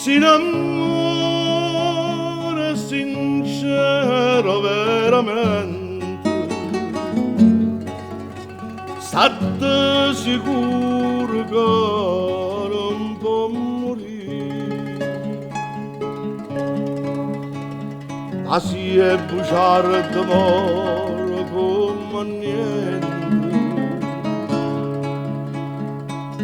si innamora sincero veramente, state sicuro che non può morire, ma si è bruciato d'amore come niente,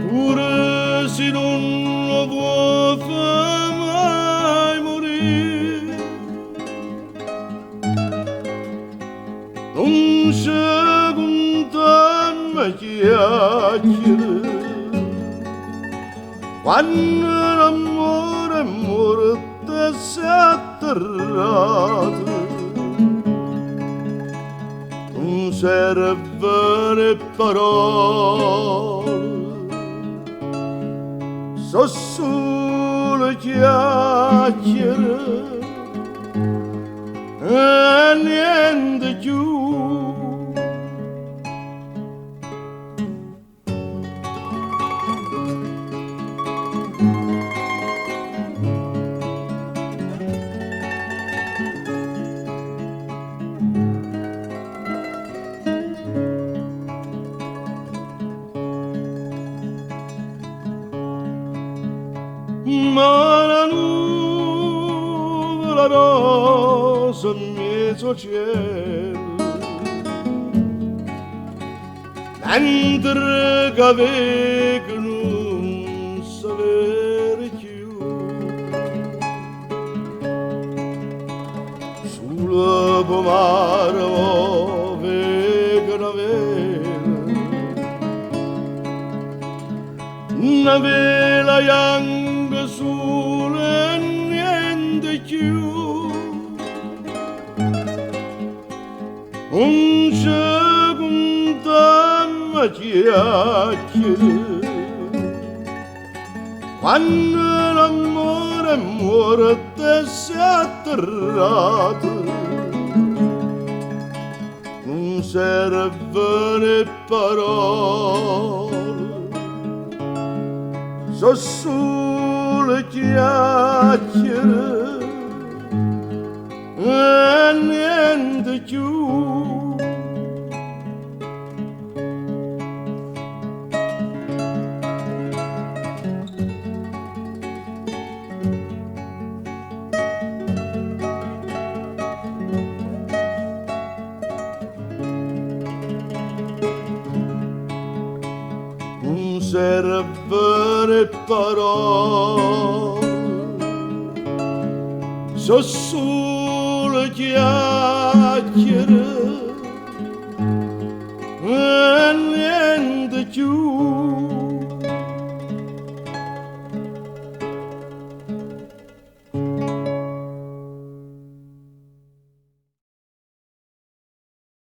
pure se non lo può fare mai morire, non c'è condanna chiacchiere, quando l'amore è morto si è atterrato, non serve le parole, so solo chiacchiere e niente più. Ma la nuvola rosa in mezzo cielo, mentre che vedo non sapere più, sulla pomara vedo una vela bianca sulla e niente più, non c'è condanna chiacchiere, quando l'amore è morto e si è atterrato, non serve le parole, so solo chiacchiere e niente più. Non serve le parole, so solo chiacchiere e niente più.